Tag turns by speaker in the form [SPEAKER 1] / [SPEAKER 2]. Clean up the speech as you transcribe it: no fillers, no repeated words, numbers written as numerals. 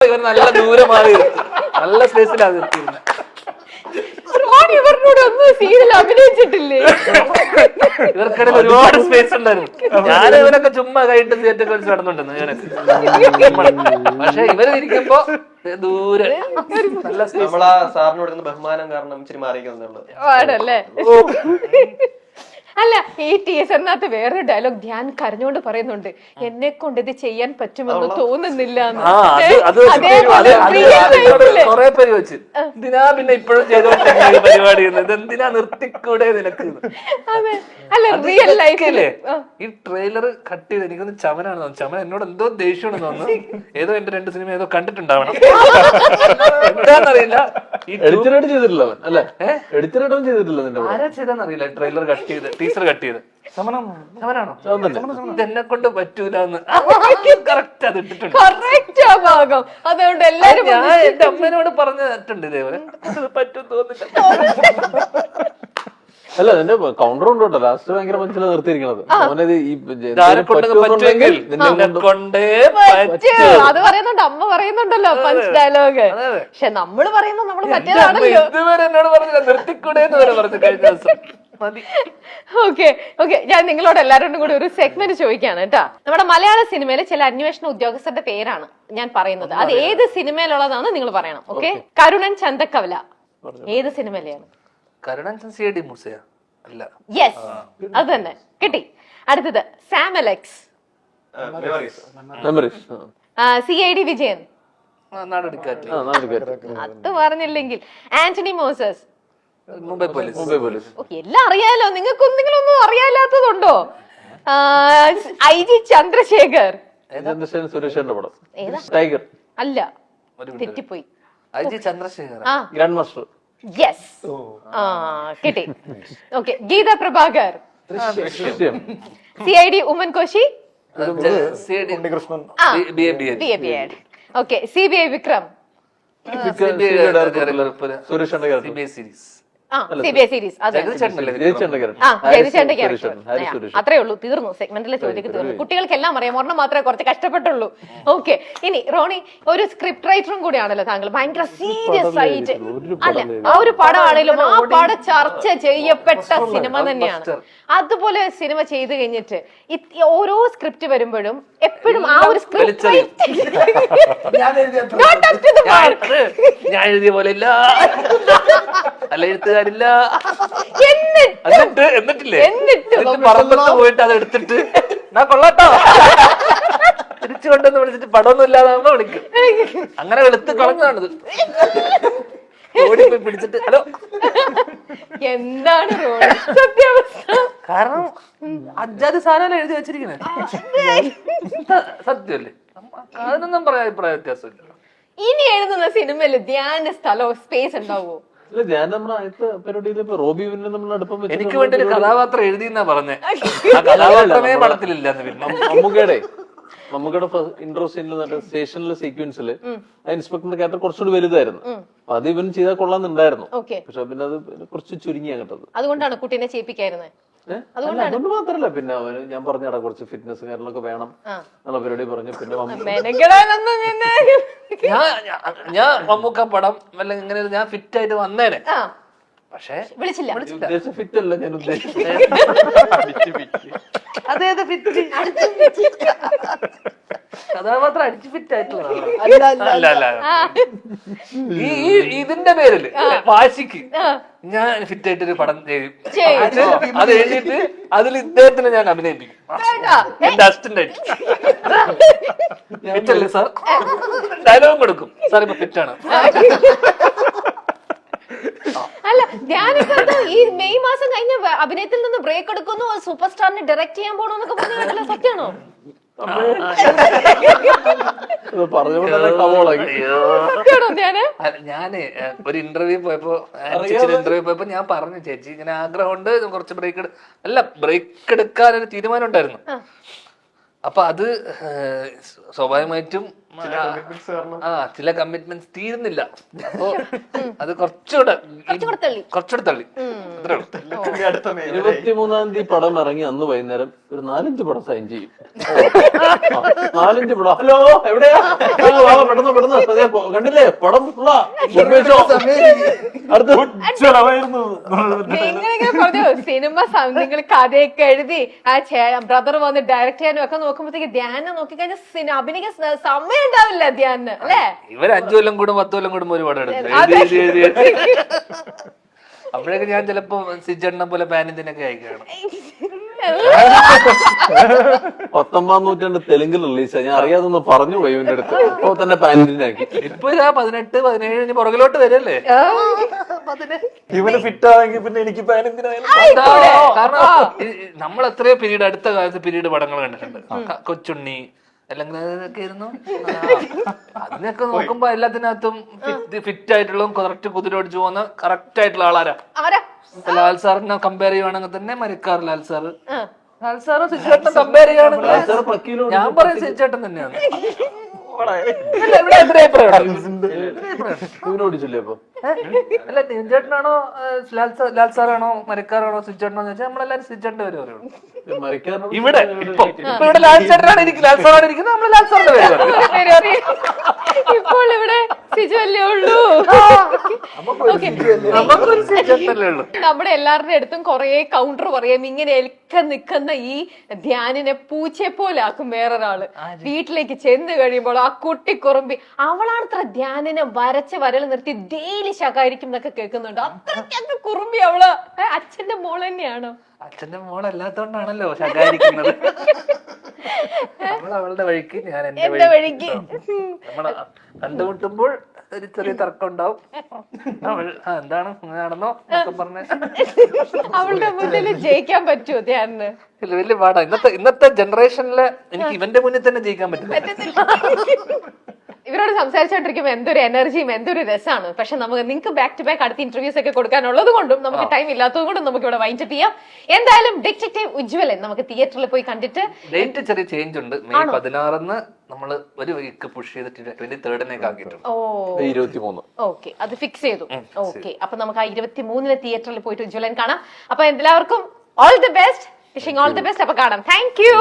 [SPEAKER 1] ഇവർ നല്ല ദൂരമായി നല്ല സ്പേസിലാണ് നിർത്തിയിരുന്നത്.
[SPEAKER 2] ഇവരോട് ഒന്നും സീരിയൽ അഭിനയിച്ചിട്ടില്ലേ?
[SPEAKER 1] ഇവർക്കിടയിൽ ഒരുപാട് സ്പേസ് ഉണ്ടായിരുന്നു. ഞാൻ ഇവരൊക്കെ ചുമ്മാ കൈയിട്ട് തിയേറ്റർ കളിച്ച് നടന്നുണ്ടെന്ന് ഇവനൊക്കെ. പക്ഷെ ഇവര് ഇരിക്കുമ്പോ ദൂരെ നല്ല
[SPEAKER 3] നമ്മളാ സാറിന് കൊടുക്കുന്ന ബഹുമാനം കാരണം ഇച്ചിരി മാറിയിരിക്കുന്നുള്ളത്
[SPEAKER 2] ആണല്ലേ? അല്ല, ഈ ടീച്ചറിനകത്ത് വേറൊരു ഡയലോഗ് ധ്യാൻ കരഞ്ഞോണ്ട് പറയുന്നുണ്ട്, എന്നെ കൊണ്ട് ഇത് ചെയ്യാൻ പറ്റുമെന്ന് തോന്നുന്നില്ല.
[SPEAKER 1] കൊറേ പേര് വെച്ച് എന്തിനാ പിന്നെ ഇപ്പോഴും ചെയ്തോണ്ടിരിക്കുന്ന പരിപാടി ഇതെന്തിനാ നിർത്തിക്കൂടെ നിനക്ക്?
[SPEAKER 2] അതെ, അല്ല റിയൽ ലൈഫില്
[SPEAKER 1] ഈ ട്രെയിലർ കട്ട് ചെയ്ത് എനിക്കൊന്ന് ചമനാണ് തോന്നുന്നു. ചമൻ എന്നോട് എന്തോ ദേഷ്യമാണെന്ന് തോന്നുന്നു. ഏതോ എന്റെ 2 സിനിമ ഏതോ കണ്ടിട്ടുണ്ടാവണം, എന്താന്നറിയില്ല.
[SPEAKER 4] എഡിറ്ററായിട്ട് ചെയ്തിട്ടില്ല അവൻ അല്ലെ? എഡിറ്ററായിട്ടും ചെയ്തിട്ടില്ല.
[SPEAKER 1] ആരാ ചെയ്താന്നറിയില്ല. ട്രെയിലർ കട്ട് ചെയ്ത് ടീച്ചർ കട്ട് ചെയ്ത് സമനാണോ ഇതെന്നെ കൊണ്ട് പറ്റൂലെന്ന് കറക്റ്റ് അത് ഇട്ടിട്ടുണ്ട്.
[SPEAKER 2] ഭാഗം അതുകൊണ്ട് എല്ലാരും
[SPEAKER 1] ഞാൻ എന്റെ അമ്മേനോട് പറഞ്ഞിട്ടുണ്ട് ഇതേപോലെ പറ്റും തോന്നില്ല.
[SPEAKER 4] അല്ല, അതിന്റെ കൗണ്ടർ ഉണ്ട് കേട്ടോ. ലാസ്റ്റ് ഭയങ്കര മനസ്സിൽ നിർത്തിയിരിക്കണത്.
[SPEAKER 2] അത് പറയുന്നുണ്ട്, അമ്മ പറയുന്നുണ്ടല്ലോ പഞ്ച് ഡയലോഗ്. പക്ഷെ നമ്മള് പറയുമ്പോ നമ്മള് പറ്റിയതാണല്ലോ.
[SPEAKER 1] ഇതുവരെ എന്നോട് പറഞ്ഞില്ല നിർത്തിക്കൂടെ എന്ന് വരെ പറഞ്ഞു കഴിഞ്ഞ ദിവസം.
[SPEAKER 2] ഓക്കെ, ഞാൻ നിങ്ങളോട് എല്ലാവരോടും കൂടി ഒരു സെഗ്മെന്റ് ചോദിക്കാണ് കേട്ടാ. നമ്മുടെ മലയാള സിനിമയിലെ ചില അന്വേഷണ ഉദ്യോഗസ്ഥരുടെ പേരാണ് ഞാൻ പറയുന്നത്. അത് ഏത് സിനിമയിലുള്ളതാണ് നിങ്ങൾ പറയണം. ഓക്കെ, കരുണൻ ചന്തക്കവല ഏത് സിനിമയിലെയാണ്?
[SPEAKER 1] കരുണൻ CID മൂസയാ? അല്ല.
[SPEAKER 2] യെസ്, അത് തന്നെ കിട്ടി. അടുത്തത് സാം അലക്സ്, CID വിജയൻ, അത് പറഞ്ഞില്ലെങ്കിൽ ആന്റണി മോസസ്,
[SPEAKER 1] മുംബൈ പോലീസ്.
[SPEAKER 2] എല്ലാം അറിയാലോ. നിങ്ങളൊന്നും അറിയാലാത്തതുണ്ടോ? IG ചന്ദ്രശേഖർ,
[SPEAKER 4] സുരേഷന്റെ പടം ടൈഗർ
[SPEAKER 2] അല്ല, തെറ്റിപ്പോയി.
[SPEAKER 1] IG Chandrasekhar,
[SPEAKER 4] grand master.
[SPEAKER 2] Yes, കിട്ടി. Okay, Geetha Prabhakar, CID Oommen Koshy, okay, CBI Vikram,
[SPEAKER 4] സുരേഷന്റെ
[SPEAKER 2] CBI സീരീസ്. അത്രേ ഉള്ളൂ, തീർന്നു. സെഗ്മെന്റിലെ ചോദ്യം തീർന്നു. കുട്ടികൾക്കെല്ലാം അറിയാം, ഒരെണ്ണം മാത്രമേ കുറച്ച് കഷ്ടപ്പെട്ടുള്ളൂ. ഓക്കെ, ഇനി റോണി ഒരു സ്ക്രിപ്റ്റ് റൈറ്ററും കൂടിയാണല്ലോ താങ്കൾ. ഭയങ്കര സീരിയസ് ആയിട്ട് അല്ല, ആ ഒരു പടമാണെങ്കിലും ആ പടം ചർച്ച ചെയ്യപ്പെട്ട സിനിമ തന്നെയാണ്. അതുപോലെ സിനിമ ചെയ്തു കഴിഞ്ഞിട്ട് ഓരോ സ്ക്രിപ്റ്റ് വരുമ്പോഴും എപ്പോഴും ആ ഒരു സ്ക്രിപ്റ്റ്
[SPEAKER 1] ഞാൻ എഴുതിയ പോലെ ഇല്ല, അല്ല എഴുത്തുകാരില്ല. എന്നിട്ടില്ലേ പറമ്പത്ത് പോയിട്ട് അത് എടുത്തിട്ട് ഞാൻ കൊള്ളാട്ടോ തിരിച്ചു കൊണ്ടെന്ന് വിളിച്ചിട്ട് പടമൊന്നും ഇല്ലാതാകുമ്പോ വിളിക്കും. അങ്ങനെ വെളുത്ത് കളഞ്ഞതാണിത്. ഓടിപ്പോയി പിടിച്ചിട്ട് ഹലോ
[SPEAKER 2] എന്താണ് സത്യാവസ്ഥ?
[SPEAKER 1] കാരണം അജാതി സാധനം എഴുതി വെച്ചിരിക്കുന്നത് സത്യമല്ലേ? അതിനൊന്നും പറയാൻ അഭിപ്രായ വ്യത്യാസമില്ല.
[SPEAKER 2] ഇനി എഴുതുന്ന സിനിമയിൽ ധ്യാന സ്ഥലവും സ്പേസ് ഉണ്ടാവോ?
[SPEAKER 1] എനിക്ക് വേണ്ടി ഒരു കഥാപാത്രം എഴുതിയെന്നാ പറഞ്ഞേ. ആ കഥാപാത്രമേ പടത്തിലില്ല.
[SPEAKER 4] മമ്മൂക്കയുടെ ഇൻട്രോ സീനിൽ സ്റ്റേഷനിലെ സീക്വൻസിൽ ഇൻസ്പെക്ടറിന്റെ ക്യാരക്ടർ കുറച്ചുകൂടി വലുതായിരുന്നു. അപ്പൊ അത് ഇവൻ ചെയ്താൽ കൊള്ളാന്നുണ്ടായിരുന്നു. പക്ഷെ പിന്നെ അത് കുറച്ച് ചുരുങ്ങിയാ കേട്ടത്.
[SPEAKER 2] അതുകൊണ്ടാണ് കുട്ടീനെ ചെയ്യിപ്പിക്കായിരുന്നത്.
[SPEAKER 4] അതുകൊണ്ട് മാത്രല്ല, പിന്നെ അവന് ഞാൻ പറഞ്ഞാടാ കുറച്ച് ഫിറ്റ്നസ് കാര്യങ്ങളൊക്കെ വേണം എന്നുള്ള പരിപാടി പറഞ്ഞു. പിന്നെ
[SPEAKER 1] ഞാൻ മമ്മൂക്ക പടം വല്ല ഇങ്ങനെ ഞാൻ ഫിറ്റ് ആയിട്ട് വന്നേനെ. പക്ഷേ
[SPEAKER 2] വിളിച്ചില്ല.
[SPEAKER 4] ഫിറ്റ് അല്ല ഞാൻ ഉദ്ദേശിച്ചത്.
[SPEAKER 1] അതേത് ഫിറ്റ് കഥാപാത്രം അടിച്ച് ഫിറ്റ് ആയിട്ടുള്ള ഇതിന്റെ പേരില് വാശിക്ക് ഞാൻ ഫിറ്റ് ആയിട്ടൊരു പടം ചെയ്യും. അത് എഴുതിയിട്ട് അതിൽ ഇദ്ദേഹത്തിന് ഞാൻ അഭിനയിപ്പിക്കും. എന്റെ അസിസ്റ്റന്റ് ആയിട്ട് ഫിറ്റല്ലേ സാർ, ഡയലോഗും കൊടുക്കും. സാർ ഇപ്പൊ ഫിറ്റാണ്.
[SPEAKER 2] അല്ല, ഞാനിപ്പോ ഈ മെയ് മാസം കഴിഞ്ഞ അഭിനയത്തിൽ നിന്ന് ബ്രേക്ക് എടുക്കുന്നു, സൂപ്പർ സ്റ്റാറിനെ ഡയറക്ട് ചെയ്യാൻ പോണോന്നൊക്കെ പറഞ്ഞ സത്യമാണോ?
[SPEAKER 1] ഞാന് ഒരു ഇന്റർവ്യൂ പോയപ്പോ ഞാൻ പറഞ്ഞു, ചേച്ചി ഇങ്ങനെ ആഗ്രഹമുണ്ട് കുറച്ച് ബ്രേക്ക് എടുക്കാൻ ഒരു തീരുമാനം ഉണ്ടായിരുന്നു. അപ്പൊ അത് സ്വാഭാവികമായിട്ടും ചില കമ്മിറ്റ്മെന്റ്സ് തീരുന്നില്ല. അപ്പോ അത് കുറച്ചുകൂടെ
[SPEAKER 2] തള്ളി.
[SPEAKER 1] തള്ളി. അത്രേ ഉള്ളൂ.
[SPEAKER 4] 23-ാം തീയതി പടം ഇറങ്ങി അന്ന് വൈകുന്നേരം ഒരു 4-5 പടം സൈൻ ചെയ്യും. 4-5 പടം. ഹലോ എവിടെയാ? പെട്ടെന്ന് അതെ, കണ്ടില്ലേ പടം
[SPEAKER 2] പറഞ്ഞു. സിനിമ നിങ്ങൾ കഥയൊക്കെ എഴുതി ആ ബ്രദർ വന്ന് ഡയറക്ട് ചെയ്യാനും ഒക്കെ നോക്കുമ്പോഴത്തേക്ക് ധ്യാനം നോക്കിക്കഴിഞ്ഞാൽ അഭിനയിക്കാൻ സമയം ഉണ്ടാവില്ല ധ്യാനിന് അല്ലേ?
[SPEAKER 1] ഇവർ 5 കൊല്ലം കൂടും 10 കൊല്ലം കൂടുമ്പോ ഒരുപാട് എടുത്തു. അപ്പോഴൊക്കെ ഞാൻ ചിലപ്പോ സിജണ്ണ പോലെ പാനിന്തിനൊക്കെ അയക്കുകയാണ്.
[SPEAKER 4] 19-ാം നൂറ്റാണ്ട് തെലുങ്കിൽ റിലീസാ. ഞാൻ അറിയാതൊന്ന് പറഞ്ഞു പോയി ഇവന്റെ അടുത്ത്. ഇപ്പൊ തന്നെ പാനിന്റിനാക്കി.
[SPEAKER 1] ഇപ്പൊ ഇതാ 18, 17 പുറകിലോട്ട് വരല്ലേ.
[SPEAKER 3] ഇവന് ഫിറ്റ് ആണെങ്കിൽ പിന്നെ എനിക്ക് പാനിന്തിനായാലും
[SPEAKER 1] കാരണം നമ്മൾ എത്രയോ പീരീഡ് അടുത്ത കാലത്ത് പീരീഡ് പടങ്ങൾ കണ്ടിട്ടുണ്ട്. കൊച്ചുണ്ണി അല്ലെങ്കിൽ അതൊക്കെ ആയിരുന്നു. അതിനൊക്കെ നോക്കുമ്പോ എല്ലാത്തിനകത്തും ഫിറ്റ് ആയിട്ടുള്ളതും കറക്റ്റ് കുതിരോടിച്ചു പോകുന്ന കറക്റ്റ് ആയിട്ടുള്ള ആളാരാ? ലാൽ സാറിനെ കമ്പയർ ചെയ്യുവാണെങ്കിൽ തന്നെ മരിക്കാർ ലാൽ സാറ്. ലാൽ സാറ് സിജേട്ടനെ കമ്പയർ ചെയ്യുകയാണെങ്കിൽ ഞാൻ പറയും സിജേട്ടൻ തന്നെയാണ്.
[SPEAKER 4] ഇവനോടിച്ചില്ലേ അപ്പൊ?
[SPEAKER 1] അല്ല സിജേട്ടനാണോ ലാൽ സാറാണോ മരിക്കാറാണോ സിജേട്ടനോ ചോദിച്ചാൽ നമ്മളെല്ലാരും സിജേട്ടന്റെ പേര് പറയുള്ളൂ. ഇവിടെ ഇവിടെ ലാൽ ചേട്ടനാണ് ഇരിക്കുന്നത്, ലാൽ സാറാണ് ഇരിക്കുന്നത്, നമ്മൾ ലാൽ സാറിന്റെ പേര് പറയും.
[SPEAKER 2] ഇപ്പോൾ ഇവിടെ സിജുവല്ലേ ഉള്ളൂ. നമ്മുടെ എല്ലാവരുടെ അടുത്തും കൊറേ കൗണ്ടർ പറയാം. ഇങ്ങനെ ഒക്കെ നിൽക്കുന്ന ഈ ധ്യാനിനെ പൂച്ചയെ പോലെ ആക്കും വേറൊരാള്. വീട്ടിലേക്ക് ചെന്ന് കഴിയുമ്പോൾ ആ കുട്ടിക്കുറുമ്പി അവളാണത്ര ധ്യാനിനെ വരച്ച വരൽ നിർത്തി ഡെയിലി ശകാരിക്കും എന്നൊക്കെ കേൾക്കുന്നുണ്ട്. അത്രയ്ക്കൊക്കെ കുറുമ്പി അവള്. അച്ഛന്റെ മോൾ തന്നെയാണോ?
[SPEAKER 1] അച്ഛന്റെ മോളല്ലാത്തോണ്ടാണല്ലോ ശകാരിക്കുന്നത്. അവളുടെ വഴിക്ക് ഞാൻ എന്റെ വഴിക്ക്. നമ്മളെ കണ്ടുമുട്ടുമ്പോൾ ഒരു ചെറിയ തർക്കം ഉണ്ടാവും. എന്താണ് നടന്നോ എന്നൊക്കെ പറഞ്ഞ്
[SPEAKER 2] അവളുടെ മുന്നിൽ ജയിക്കാൻ പറ്റുമോ ധ്യാനിന്?
[SPEAKER 1] വലിയ പാടാ. ഇന്നത്തെ ജനറേഷനില് എനിക്ക് ഇവന്റെ മുന്നിൽ തന്നെ ജയിക്കാൻ പറ്റുന്നില്ല.
[SPEAKER 2] ഇവരോട് സംസാരിച്ചോണ്ടിരിക്കുമ്പോ എന്തൊരു എനർജിയും എന്തൊരു രസമാണ്. പക്ഷെ നമുക്ക് നിങ്ങൾക്ക് ബാക്ക് ടു ബാക്ക് അടുത്ത ഇന്റർവ്യൂസ് ഒക്കെ കൊടുക്കാനുള്ളത് കൊണ്ടും നമുക്ക് ടൈം ഇല്ലാത്തത് കൊണ്ടും നമുക്ക് ഇവിടെ വൈൻഡപ്പ് ചെയ്യാം. എന്തായാലും ഡിറ്റക്റ്റീവ് ഉജ്വലൻ നമുക്ക് തിയേറ്ററിൽ പോയി കണ്ടിട്ട്
[SPEAKER 1] ഡേറ്റ് ചെറിയ ചേഞ്ച് ഉണ്ട്. മെയ് 16 നമ്മള് ഒരു വീക്ക് പുഷ് ചെയ്തിട്ട് 23 ആക്കിയിട്ടുണ്ട്.
[SPEAKER 4] 23.
[SPEAKER 2] ഓക്കെ, അത് ഫിക്സ് ചെയ്തു. ഓക്കെ, അപ്പൊ നമുക്ക് ആ 23 തിയേറ്ററിൽ പോയിട്ട് ഉജ്വലൻ കാണാം. അപ്പൊ എല്ലാവർക്കും all the best, wishing all the best. അപ്പൊ കാണാം. Thank you.